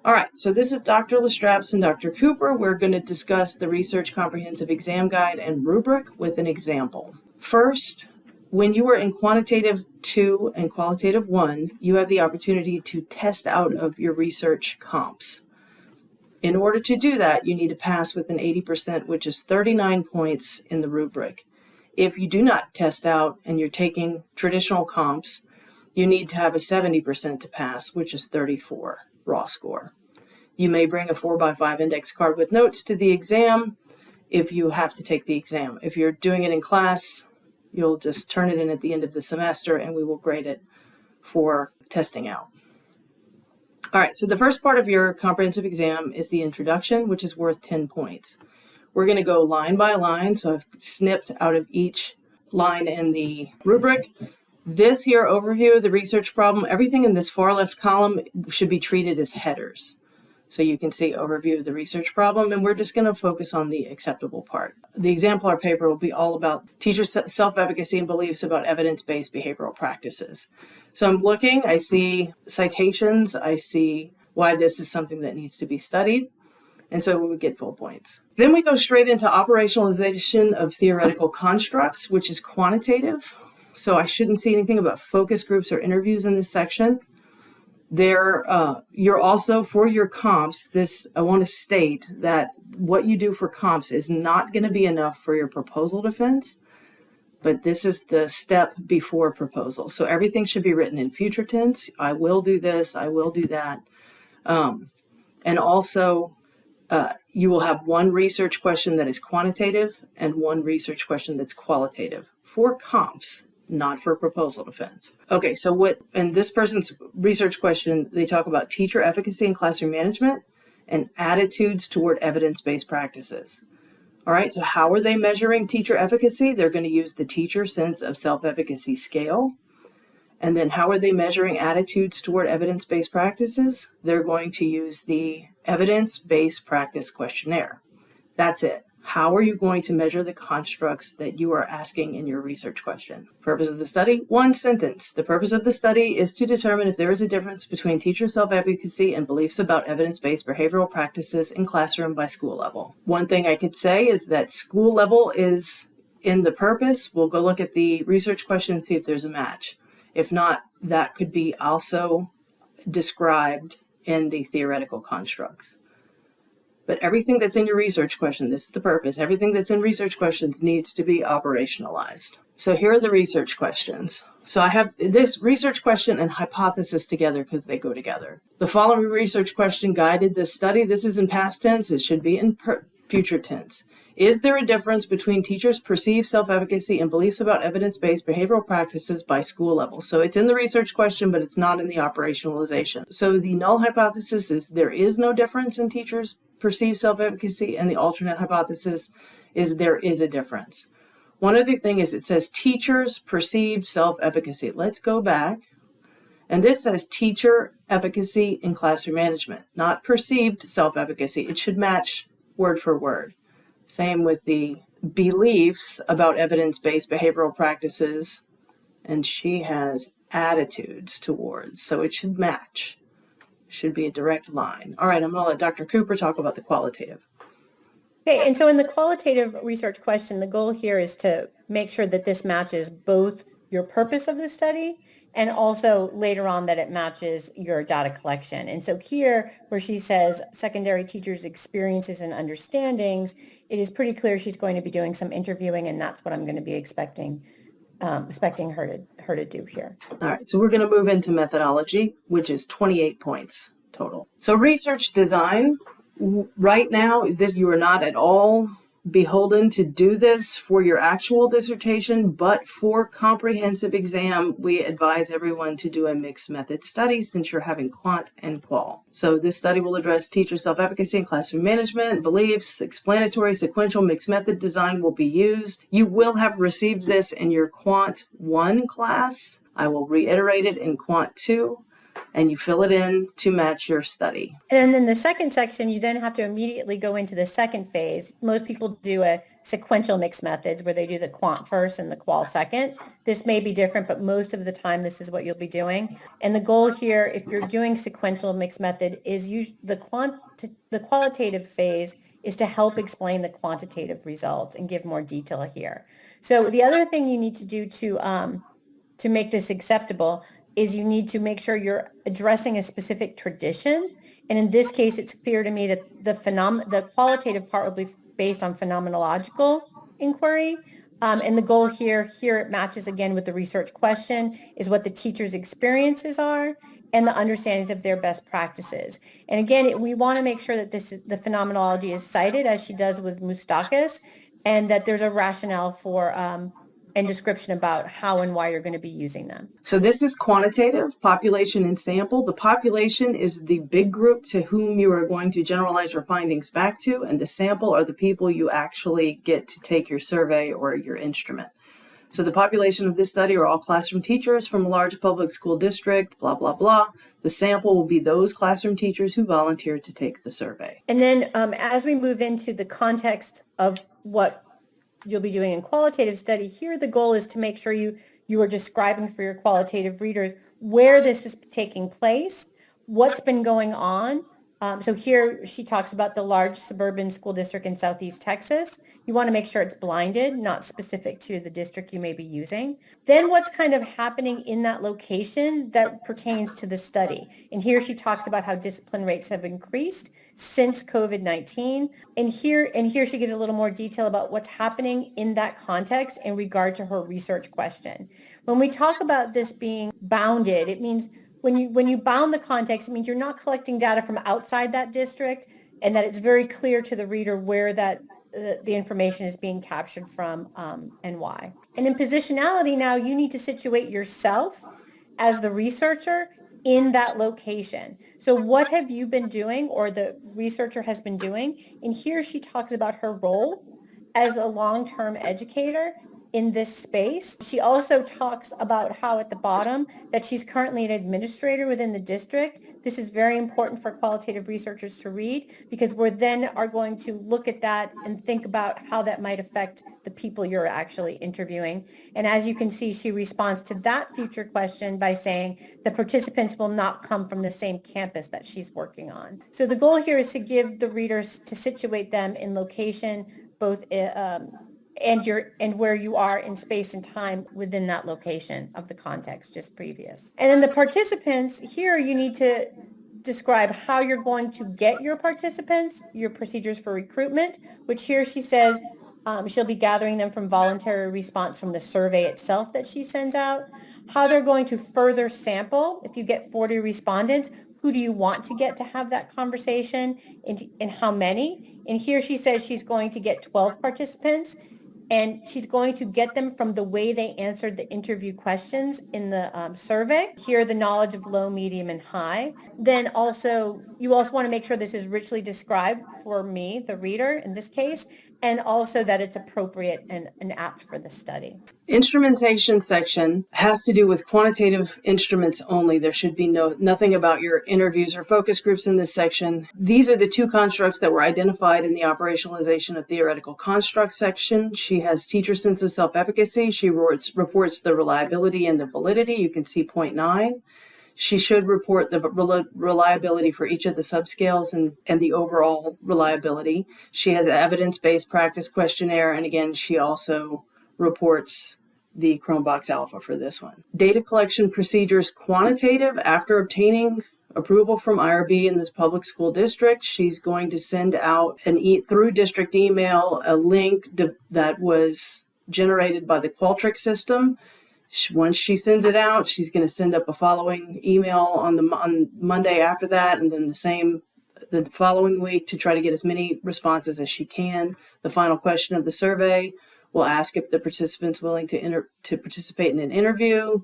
All right, so this is Dr. Lestraps and Dr. Cooper. We're going to discuss the Research Comprehensive Exam Guide and Rubric with an example. First, when you are in Quantitative 2 and Qualitative 1, you have the opportunity to test out of your research comps. In order to do that, you need to pass with an 80%, which is 39 points in the rubric. If you do not test out and you're taking traditional comps, you need to have a 70% to pass, which is 34 raw score. You may bring a 4x5 index card with notes to the exam if you have to take the exam. If you're doing it in class, you'll just turn it in at the end of the semester and we will grade it for testing out. All right, so the first part of your comprehensive exam is the introduction, which is worth 10 points. We're going to go line by line, so I've snipped out of each line in the rubric. This here overview of the research problem, everything in this far left column should be treated as headers. So you can see overview of the research problem, and we're just going to focus on the acceptable part. The exemplar paper will be all about teachers' self-efficacy and beliefs about evidence-based behavioral practices. So I'm looking, I see citations, I see why this is something that needs to be studied, and so we would get full points. Then we go straight into operationalization of theoretical constructs, which is quantitative. So I shouldn't see anything about focus groups or interviews in this section. You're also, for your comps, I want to state that what you do for comps is not going to be enough for your proposal defense, but this is the step before proposal. So everything should be written in future tense. I will do this, I will do that. And also, you will have one research question that is quantitative and one research question that's qualitative for comps, not for proposal defense. Okay, so in this person's research question, they talk about teacher efficacy in classroom management and attitudes toward evidence-based practices. All right, so how are they measuring teacher efficacy? They're going to use the teacher sense of self-efficacy scale. And then how are they measuring attitudes toward evidence-based practices? They're going to use the evidence-based practice questionnaire. That's it. How are you going to measure the constructs that you are asking in your research question? Purpose of the study, one sentence. The purpose of the study is to determine if there is a difference between teacher self-efficacy and beliefs about evidence-based behavioral practices in classroom by school level. One thing I could say is that school level is in the purpose. We'll go look at the research question and see if there's a match. If not, that could be also described in the theoretical constructs. But everything that's in your research question, this is the purpose, everything that's in research questions needs to be operationalized. So here are the research questions. So I have this research question and hypothesis together because they go together. The following research question guided this study. This is in past tense. It should be in future tense. Is there a difference between teachers' perceived self-efficacy and beliefs about evidence-based behavioral practices by school level? So it's in the research question, but it's not in the operationalization. So the null hypothesis is there is no difference in teachers' perceived self-efficacy, and the alternate hypothesis is there is a difference. One other thing is it says teachers' perceived self-efficacy. Let's go back. And this says teacher efficacy in classroom management, not perceived self-efficacy. It should match word for word. Same with the beliefs about evidence-based behavioral practices, and she has attitudes towards, so it should match. Should be a direct line. All right, I'm going to let Dr. Cooper talk about the qualitative. Okay, and so in the qualitative research question, the goal here is to make sure that this matches both your purpose of the study and also later on that it matches your data collection. And so here, where she says secondary teachers' experiences and understandings, it is pretty clear she's going to be doing some interviewing, and that's what I'm going to be expecting her to do here. All right, so we're going to move into methodology, which is 28 points total. So research design, right now, you are not at all beholden to do this for your actual dissertation, but for comprehensive exam, we advise everyone to do a mixed method study since you're having quant and qual. So this study will address teacher self-efficacy and classroom management, beliefs, explanatory, sequential, mixed method design will be used. You will have received this in your Quant 1 class. I will reiterate it in Quant 2. and you fill it in to match your study. And then in the second section, you then have to immediately go into the second phase. Most people do a sequential mixed methods where they do the quant first and the qual second. This may be different, but most of the time this is what you'll be doing. And the goal here, if you're doing sequential mixed method, is the qualitative phase is to help explain the quantitative results and give more detail here. So the other thing you need to do to make this acceptable is you need to make sure you're addressing a specific tradition. And in this case, it's clear to me that the qualitative part will be based on phenomenological inquiry. And the goal here it matches again with the research question, is what the teacher's experiences are and the understandings of their best practices. And again, we want to make sure that the phenomenology is cited, as she does with Moustakis, and that there's a rationale for and description about how and why you're going to be using them. So this is quantitative, population and sample. The population is the big group to whom you are going to generalize your findings back to, and the sample are the people you actually get to take your survey or your instrument. So the population of this study are all classroom teachers from a large public school district, blah, blah, blah. The sample will be those classroom teachers who volunteered to take the survey. And then as we move into the context of what you'll be doing in qualitative study, here the goal is to make sure you are describing for your qualitative readers where this is taking place, what's been going on. So here she talks about the large suburban school district in Southeast Texas. You want to make sure it's blinded, not specific to the district you may be using. Then what's kind of happening in that location that pertains to the study. And here she talks about how discipline rates have increased since COVID-19. And here she gives a little more detail about what's happening in that context in regard to her research question. When we talk about this being bounded, it means when you bound the context, it means you're not collecting data from outside that district, and that it's very clear to the reader where that the information is being captured from and why. And in positionality now, you need to situate yourself as the researcher in that location. So what have you been doing, or the researcher has been doing? And here she talks about her role as a long-term educator in this space. She also talks about how at the bottom that she's currently an administrator within the district. This is very important for qualitative researchers to read, because we're then are going to look at that and think about how that might affect the people you're actually interviewing. And as you can see, she responds to that future question by saying the participants will not come from the same campus that she's working on. So the goal here is to give the readers, to situate them in location, both and where you are in space and time within that location of the context just previous. And then the participants, here you need to describe how you're going to get your participants, your procedures for recruitment, which here she says she'll be gathering them from voluntary response from the survey itself that she sends out, how they're going to further sample. If you get 40 respondents, who do you want to get to have that conversation, and how many? And here she says she's going to get 12 participants, and she's going to get them from the way they answered the interview questions in the survey. Here, the knowledge of low, medium, and high. Then also, you also want to make sure this is richly described for me, the reader in this case, and also that it's appropriate and apt for the study. Instrumentation section has to do with quantitative instruments only. There should be nothing about your interviews or focus groups in this section. These are the two constructs that were identified in the operationalization of theoretical constructs section. She has teacher sense of self-efficacy. She reports the reliability and the validity. You can see point 9. She should report the reliability for each of the subscales and the overall reliability. She has an evidence-based practice questionnaire, and again, she also reports the Chromebox Alpha for this one. Data collection procedures quantitative. After obtaining approval from IRB in this public school district, she's going to send out through district email a link that was generated by the Qualtrics system. Once she sends it out, she's going to send up a following email on Monday after that, and then the following week to try to get as many responses as she can. The final question of the survey will ask if the participant's willing to participate in an interview.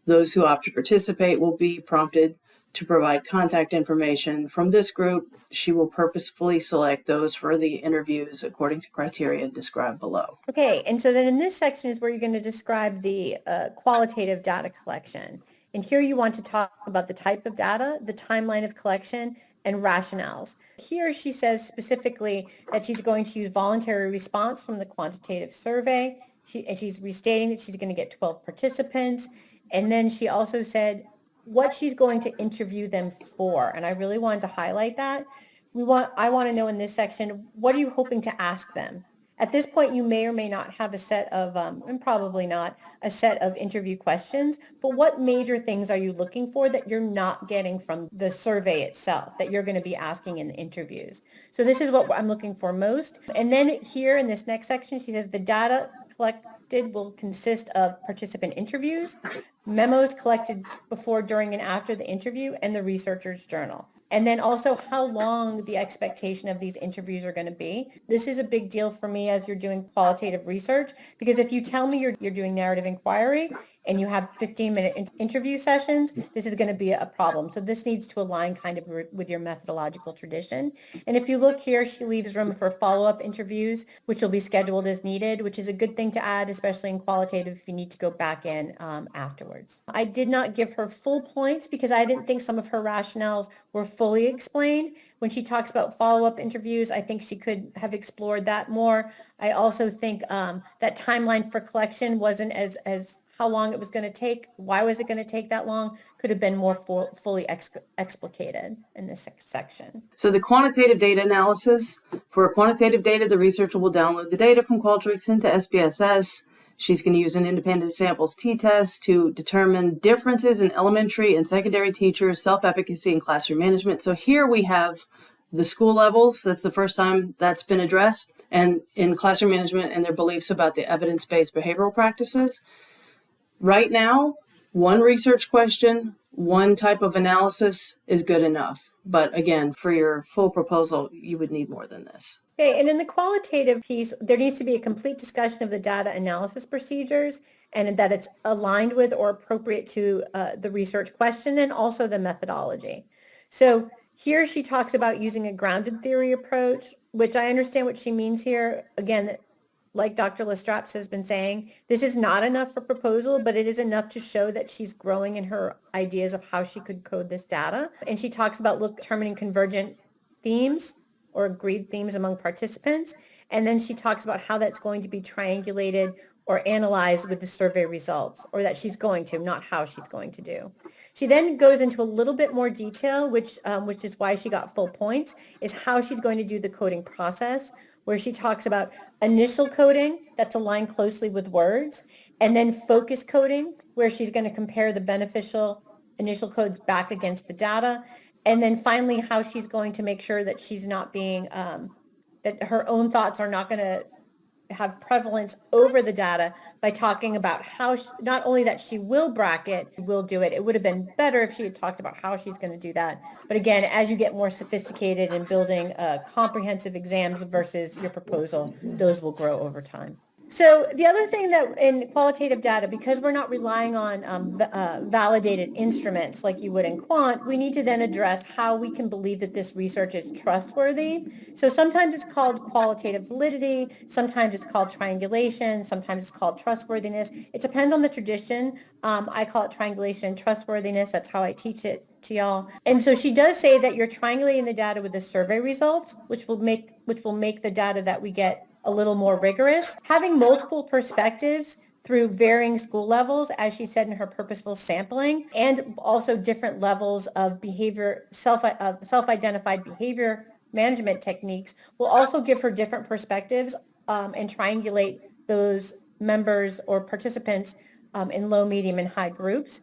Those who opt to participate will be prompted to provide contact information from this group. She will purposefully select those for the interviews according to criteria described below. Okay, and so then in this section is where you're going to describe the qualitative data collection. And here you want to talk about the type of data, the timeline of collection, and rationales. Here she says specifically that she's going to use voluntary response from the quantitative survey. She's restating that she's going to get 12 participants. And then she also said what she's going to interview them for. And I really wanted to highlight that. I want to know in this section, what are you hoping to ask them? At this point, you may or may not have a set of, and probably not, a set of interview questions, but what major things are you looking for that you're not getting from the survey itself, that you're going to be asking in the interviews? So this is what I'm looking for most. And then here in this next section, she says the data collected will consist of participant interviews, memos collected before, during, and after the interview, and the researcher's journal. And then also how long the expectation of these interviews are going to be. This is a big deal for me as you're doing qualitative research, because if you tell me you're doing narrative inquiry and you have 15-minute interview sessions, this is going to be a problem. So this needs to align kind of with your methodological tradition. And if you look here, she leaves room for follow-up interviews, which will be scheduled as needed, which is a good thing to add, especially in qualitative if you need to go back in afterwards. I did not give her full points because I didn't think some of her rationales were fully explained. When she talks about follow-up interviews, I think she could have explored that more. I also think that timeline for collection wasn't as how long it was going to take. Why was it going to take that long? Could have been more fully explicated in this section. So the quantitative data analysis. For quantitative data, the researcher will download the data from Qualtrics into SPSS. She's going to use an independent samples t-test to determine differences in elementary and secondary teachers, self-efficacy, and classroom management. So here we have the school levels. That's the first time that's been addressed, and in classroom management and their beliefs about the evidence-based behavioral practices. Right now, one research question, one type of analysis is good enough. But again, for your full proposal, you would need more than this. Okay, and in the qualitative piece, there needs to be a complete discussion of the data analysis procedures and that it's aligned with or appropriate to the research question and also the methodology. So here she talks about using a grounded theory approach, which I understand what she means here. Again, like Dr. Lestraps has been saying, this is not enough for proposal, but it is enough to show that she's growing in her ideas of how she could code this data. And she talks about determining convergent themes or agreed themes among participants. And then she talks about how that's going to be triangulated or analyzed with the survey results, or that she's going to, not how she's going to do. She then goes into a little bit more detail, which is why she got full points, is how she's going to do the coding process, where she talks about initial coding that's aligned closely with words, and then focus coding, where she's going to compare the beneficial initial codes back against the data, and then finally how she's going to make sure that she's not being, that her own thoughts are not going to have prevalence over the data by talking about how not only that she will bracket, will do it. It would have been better if she had talked about how she's going to do that. But again, as you get more sophisticated in building comprehensive exams versus your proposal, those will grow over time. So the other thing that in qualitative data, because we're not relying on validated instruments like you would in quant, we need to then address how we can believe that this research is trustworthy. So sometimes it's called qualitative validity, sometimes it's called triangulation, sometimes it's called trustworthiness. It depends on the tradition. I call it triangulation and trustworthiness. That's how I teach it to y'all. And so she does say that you're triangulating the data with the survey results, which will make the data that we get a little more rigorous. Having multiple perspectives through varying school levels, as she said in her purposeful sampling, and also different levels of behavior, self-identified behavior management techniques will also give her different perspectives and triangulate those members or participants in low, medium, and high groups.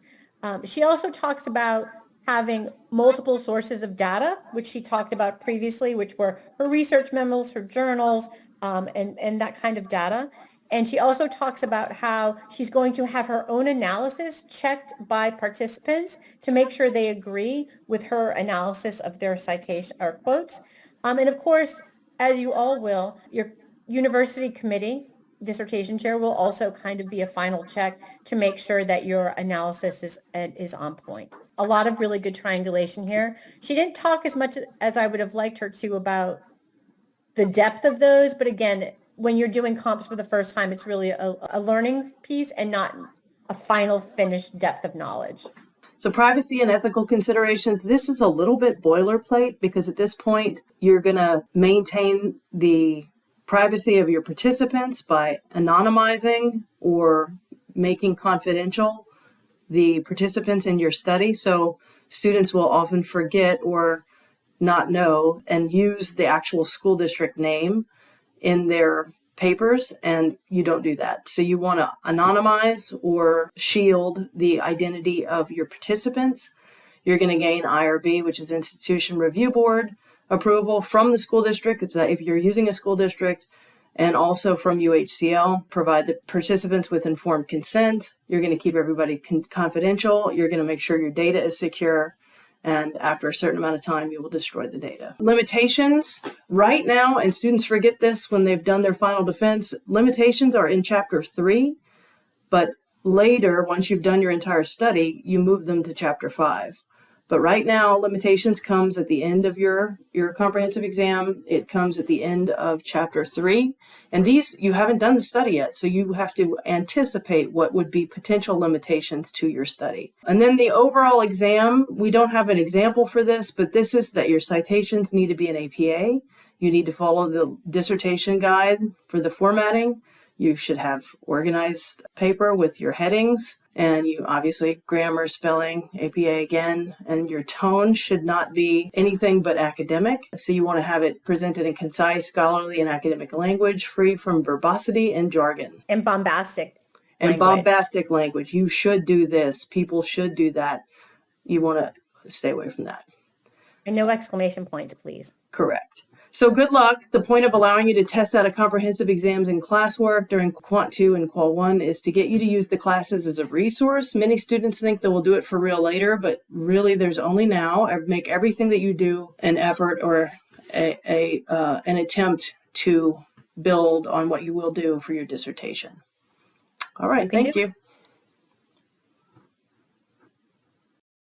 She also talks about having multiple sources of data, which she talked about previously, which were her research memos, her journals, and that kind of data. And she also talks about how she's going to have her own analysis checked by participants to make sure they agree with her analysis of their citation or quotes. And of course, as you all will, your university committee dissertation chair will also kind of be a final check to make sure that your analysis is on point. A lot of really good triangulation here. She didn't talk as much as I would have liked her to about the depth of those, but again, when you're doing comps for the first time, it's really a learning piece and not a final finished depth of knowledge. So privacy and ethical considerations, this is a little bit boilerplate because at this point, you're going to maintain the privacy of your participants by anonymizing or making confidential the participants in your study. So students will often forget or not know and use the actual school district name in their papers, and you don't do that. So you want to anonymize or shield the identity of your participants. You're going to gain IRB, which is Institution Review Board approval from the school district if you're using a school district, and also from UHCL. Provide the participants with informed consent. You're going to keep everybody confidential. You're going to make sure your data is secure. And after a certain amount of time, you will destroy the data. Limitations, right now, and students forget this when they've done their final defense, limitations are in Chapter 3, but later, once you've done your entire study, you move them to Chapter 5. But right now, limitations comes at the end of your comprehensive exam. It comes at the end of Chapter 3. And these, you haven't done the study yet, so you have to anticipate what would be potential limitations to your study. And then the overall exam, we don't have an example for this, but this is that your citations need to be in APA. You need to follow the dissertation guide for the formatting. You should have organized paper with your headings, and you obviously grammar, spelling, APA again, and your tone should not be anything but academic. So you want to have it presented in concise, scholarly, and academic language, free from verbosity and jargon. And bombastic And language. bombastic language. You should do this. People should do that. You want to stay away from that. And no exclamation points, please. Correct. So good luck. The point of allowing you to test out of comprehensive exams and classwork during Quant 2 and Qual 1 is to get you to use the classes as a resource. Many students think they will do it for real later, but really there's only now. Make everything that you do an effort or an attempt to build on what you will do for your dissertation. All right. Thank you.